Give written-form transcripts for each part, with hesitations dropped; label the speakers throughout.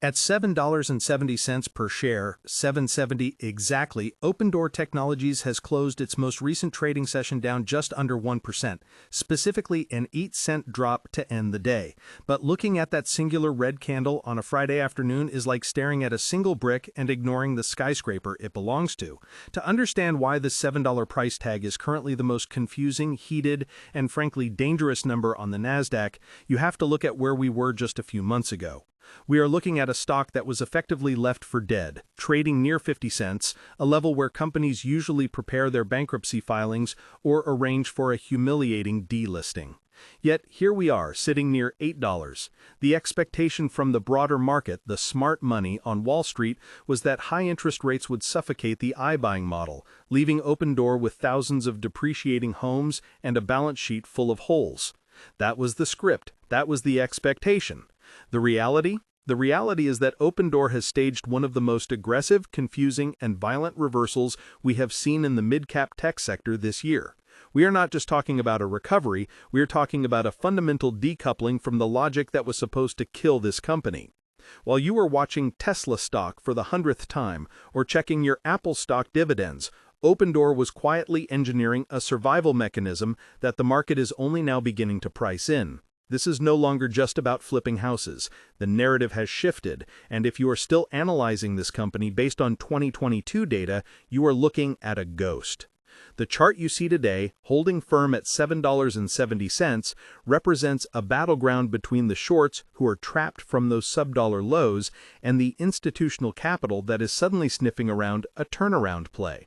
Speaker 1: At $7.70 per share, $7.70 exactly, Opendoor Technologies has closed its most recent trading session down just under 1%, specifically an 8-cent drop to end the day. But looking at that singular red candle on a Friday afternoon is like staring at a single brick and ignoring the skyscraper it belongs to. To understand why the $7 price tag is currently the most confusing, heated, and frankly dangerous number on the Nasdaq, you have to look at where we were just a few months ago. We are looking at a stock that was effectively left for dead, trading near 50 cents, a level where companies usually prepare their bankruptcy filings or arrange for a humiliating delisting. Yet here we are, sitting near $8. The expectation from the broader market, the smart money on Wall Street, was that high interest rates would suffocate the iBuying model, leaving Opendoor with thousands of depreciating homes and a balance sheet full of holes. That was the script. That was the expectation. The reality? The reality is that Opendoor has staged one of the most aggressive, confusing, and violent reversals we have seen in the mid-cap tech sector this year. We are not just talking about a recovery, we are talking about a fundamental decoupling from the logic that was supposed to kill this company. While you are watching Tesla stock for the 100th time or checking your Apple stock dividends, Opendoor was quietly engineering a survival mechanism that the market is only now beginning to price in. This is no longer just about flipping houses. The narrative has shifted, and if you are still analyzing this company based on 2022 data, you are looking at a ghost. The chart you see today, holding firm at $7.70, represents a battleground between the shorts who are trapped from those sub-dollar lows and the institutional capital that is suddenly sniffing around a turnaround play.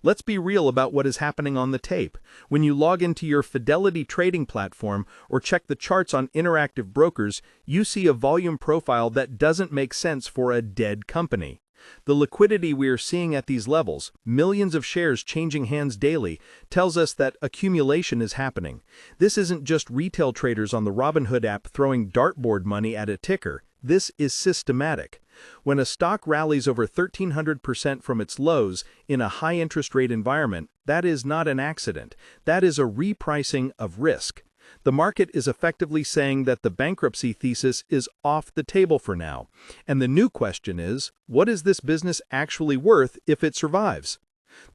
Speaker 1: Let's be real about what is happening on the tape. When you log into your Fidelity trading platform or check the charts on Interactive Brokers, you see a volume profile that doesn't make sense for a dead company. The liquidity we are seeing at these levels, millions of shares changing hands daily, tells us that accumulation is happening. This isn't just retail traders on the Robinhood app throwing dartboard money at a ticker. This is systematic. When a stock rallies over 1,300% from its lows in a high interest rate environment, that is not an accident. That is a repricing of risk. The market is effectively saying that the bankruptcy thesis is off the table for now. And the new question is, what is this business actually worth if it survives?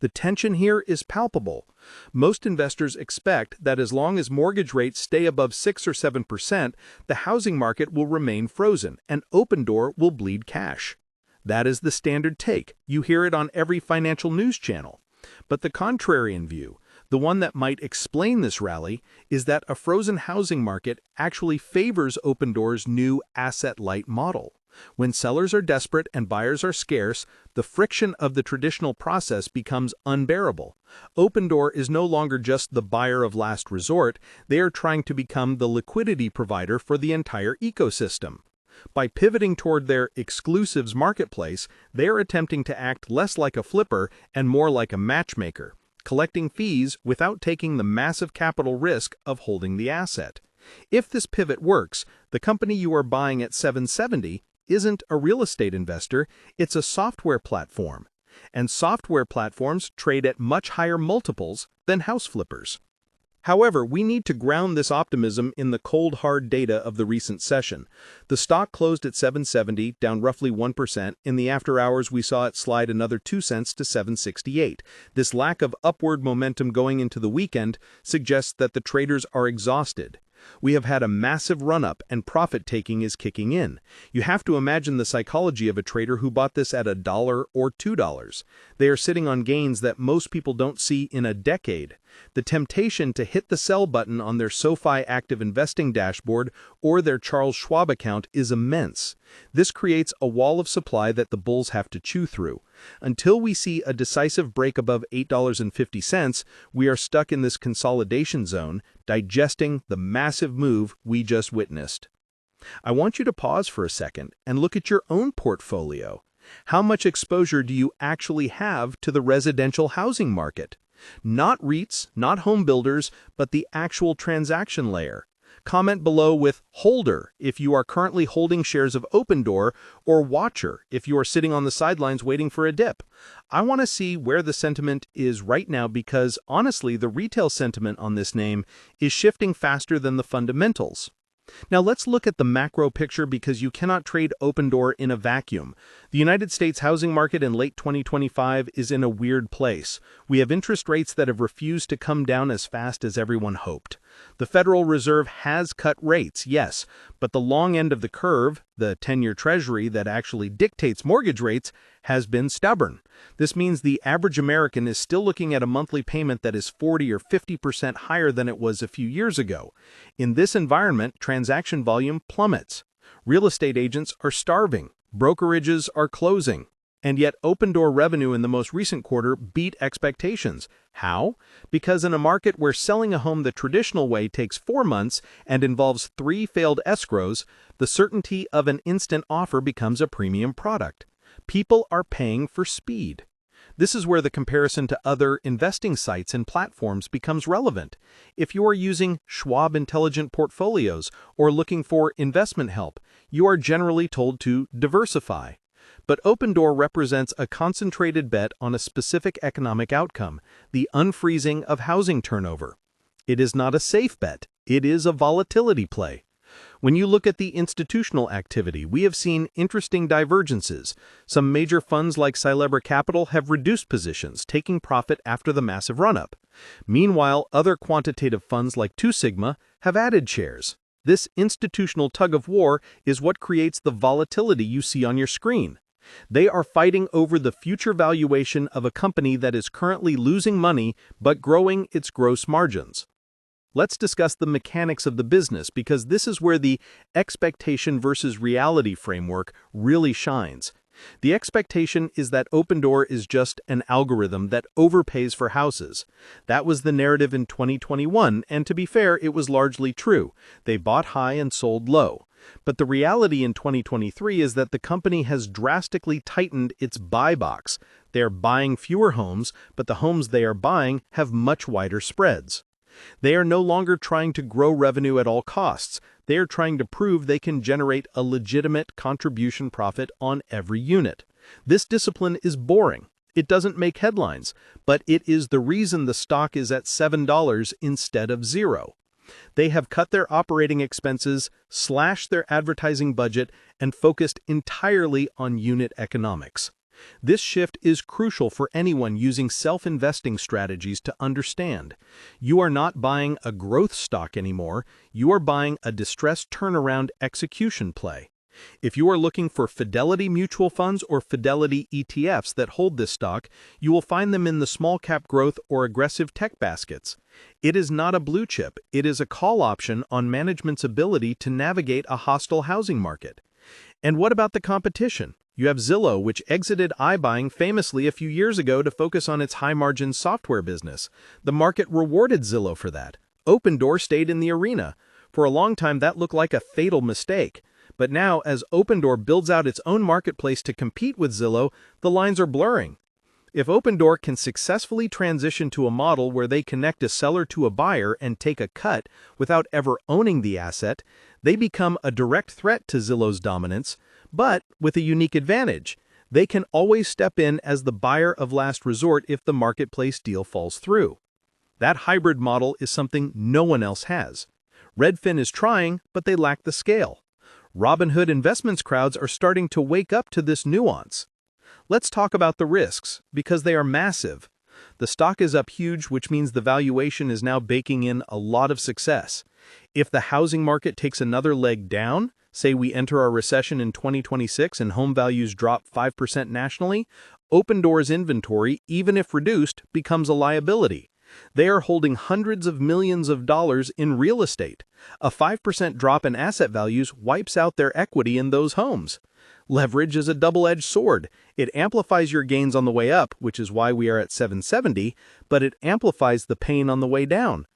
Speaker 1: The tension here is palpable. Most investors expect that as long as mortgage rates stay above 6 or 7%, the housing market will remain frozen and Opendoor will bleed cash. That is the standard take. You hear it on every financial news channel. But the contrarian view, the one that might explain this rally, is that a frozen housing market actually favors Opendoor's new asset-light model. When sellers are desperate and buyers are scarce, the friction of the traditional process becomes unbearable. Opendoor is no longer just the buyer of last resort, they are trying to become the liquidity provider for the entire ecosystem. By pivoting toward their exclusives marketplace, they are attempting to act less like a flipper and more like a matchmaker, collecting fees without taking the massive capital risk of holding the asset. If this pivot works, the company you are buying at $7.70 isn't a real estate investor, it's a software platform. And software platforms trade at much higher multiples than house flippers. However, we need to ground this optimism in the cold, hard data of the recent session. The stock closed at $7.70, down roughly 1%. In the after hours, we saw it slide another 2 cents to $7.68. This lack of upward momentum going into the weekend suggests that the traders are exhausted. We have had a massive run-up and profit-taking is kicking in. You have to imagine the psychology of a trader who bought this at $1 or $2. They are sitting on gains that most people don't see in a decade. The temptation to hit the sell button on their SoFi Active Investing dashboard or their Charles Schwab account is immense. This creates a wall of supply that the bulls have to chew through. Until we see a decisive break above $8.50, we are stuck in this consolidation zone, digesting the massive move we just witnessed. I want you to pause for a second and look at your own portfolio. How much exposure do you actually have to the residential housing market? Not REITs, not home builders, but the actual transaction layer. Comment below with holder if you are currently holding shares of Opendoor, or watcher if you are sitting on the sidelines waiting for a dip. I want to see where the sentiment is right now because honestly, the retail sentiment on this name is shifting faster than the fundamentals. Now let's look at the macro picture because you cannot trade Opendoor in a vacuum. The United States housing market in late 2025 is in a weird place. We have interest rates that have refused to come down as fast as everyone hoped. The Federal Reserve has cut rates, yes, but the long end of the curve, the 10-year Treasury that actually dictates mortgage rates, has been stubborn. This means the average American is still looking at a monthly payment that is 40 or 50% higher than it was a few years ago. In this environment, transaction volume plummets. Real estate agents are starving. Brokerages are closing. And yet Opendoor revenue in the most recent quarter beat expectations. How? Because in a market where selling a home the traditional way takes 4 months and involves 3 failed escrows, the certainty of an instant offer becomes a premium product. People are paying for speed. This is where the comparison to other investing sites and platforms becomes relevant. If you are using Schwab Intelligent Portfolios or looking for investment help, you are generally told to diversify. But Opendoor represents a concentrated bet on a specific economic outcome, the unfreezing of housing turnover. It is not a safe bet, it is a volatility play. When you look at the institutional activity, we have seen interesting divergences. Some major funds like Celebra Capital have reduced positions, taking profit after the massive run-up. Meanwhile, other quantitative funds like Two Sigma have added shares. This institutional tug-of-war is what creates the volatility you see on your screen. They are fighting over the future valuation of a company that is currently losing money but growing its gross margins. Let's discuss the mechanics of the business because this is where the expectation versus reality framework really shines. The expectation is that Opendoor is just an algorithm that overpays for houses. That was the narrative in 2021, and to be fair, it was largely true. They bought high and sold low. But the reality in 2023 is that the company has drastically tightened its buy box. They are buying fewer homes, but the homes they are buying have much wider spreads. They are no longer trying to grow revenue at all costs. They are trying to prove they can generate a legitimate contribution profit on every unit. This discipline is boring. It doesn't make headlines, but it is the reason the stock is at $7 instead of $0. They have cut their operating expenses, slashed their advertising budget, and focused entirely on unit economics. This shift is crucial for anyone using self-investing strategies to understand. You are not buying a growth stock anymore, you are buying a distressed turnaround execution play. If you are looking for Fidelity mutual funds or Fidelity ETFs that hold this stock, you will find them in the small cap growth or aggressive tech baskets. It is not a blue chip, it is a call option on management's ability to navigate a hostile housing market. And what about the competition? You have Zillow, which exited iBuying famously a few years ago to focus on its high-margin software business. The market rewarded Zillow for that. Opendoor stayed in the arena. For a long time, that looked like a fatal mistake. But now, as Opendoor builds out its own marketplace to compete with Zillow, the lines are blurring. If Opendoor can successfully transition to a model where they connect a seller to a buyer and take a cut without ever owning the asset, they become a direct threat to Zillow's dominance, but with a unique advantage. They can always step in as the buyer of last resort if the marketplace deal falls through. That hybrid model is something no one else has. Redfin is trying, but they lack the scale. Robinhood Investments crowds are starting to wake up to this nuance. Let's talk about the risks, because they are massive. The stock is up huge, which means the valuation is now baking in a lot of success. If the housing market takes another leg down, say we enter a recession in 2026 and home values drop 5% nationally, Opendoor's inventory, even if reduced, becomes a liability. They are holding hundreds of millions of dollars in real estate. A 5% drop in asset values wipes out their equity in those homes. Leverage is a double-edged sword. It amplifies your gains on the way up, which is why we are at 770, but it amplifies the pain on the way down.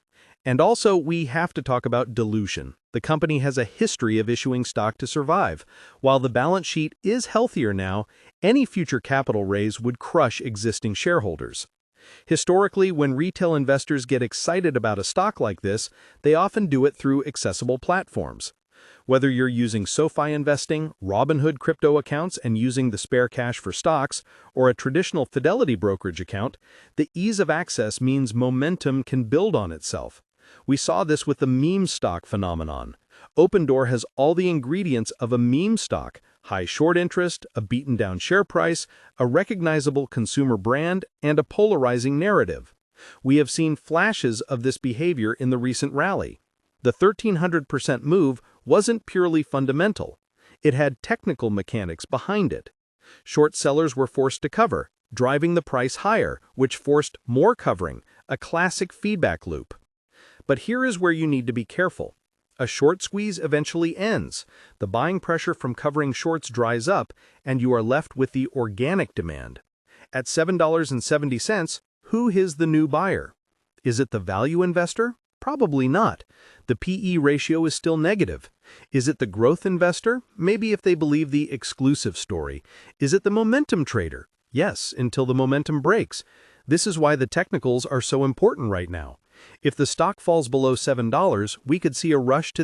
Speaker 1: And also, we have to talk about dilution. The company has a history of issuing stock to survive. While the balance sheet is healthier now, any future capital raise would crush existing shareholders. Historically, when retail investors get excited about a stock like this, they often do it through accessible platforms. Whether you're using SoFi investing, Robinhood crypto accounts and using the spare cash for stocks, or a traditional Fidelity brokerage account, the ease of access means momentum can build on itself. We saw this with the meme stock phenomenon. Opendoor has all the ingredients of a meme stock: high short interest, a beaten-down share price, a recognizable consumer brand, and a polarizing narrative. We have seen flashes of this behavior in the recent rally. The 1,300% move wasn't purely fundamental. It had technical mechanics behind it. Short sellers were forced to cover, driving the price higher, which forced more covering, a classic feedback loop. But here is where you need to be careful. A short squeeze eventually ends. The buying pressure from covering shorts dries up, and you are left with the organic demand. At $7.70, who is the new buyer? Is it the value investor? Probably not. The PE ratio is still negative. Is it the growth investor? Maybe if they believe the exclusive story. Is it the momentum trader? Yes, until the momentum breaks. This is why the technicals are so important right now. If the stock falls below $7, we could see a rush to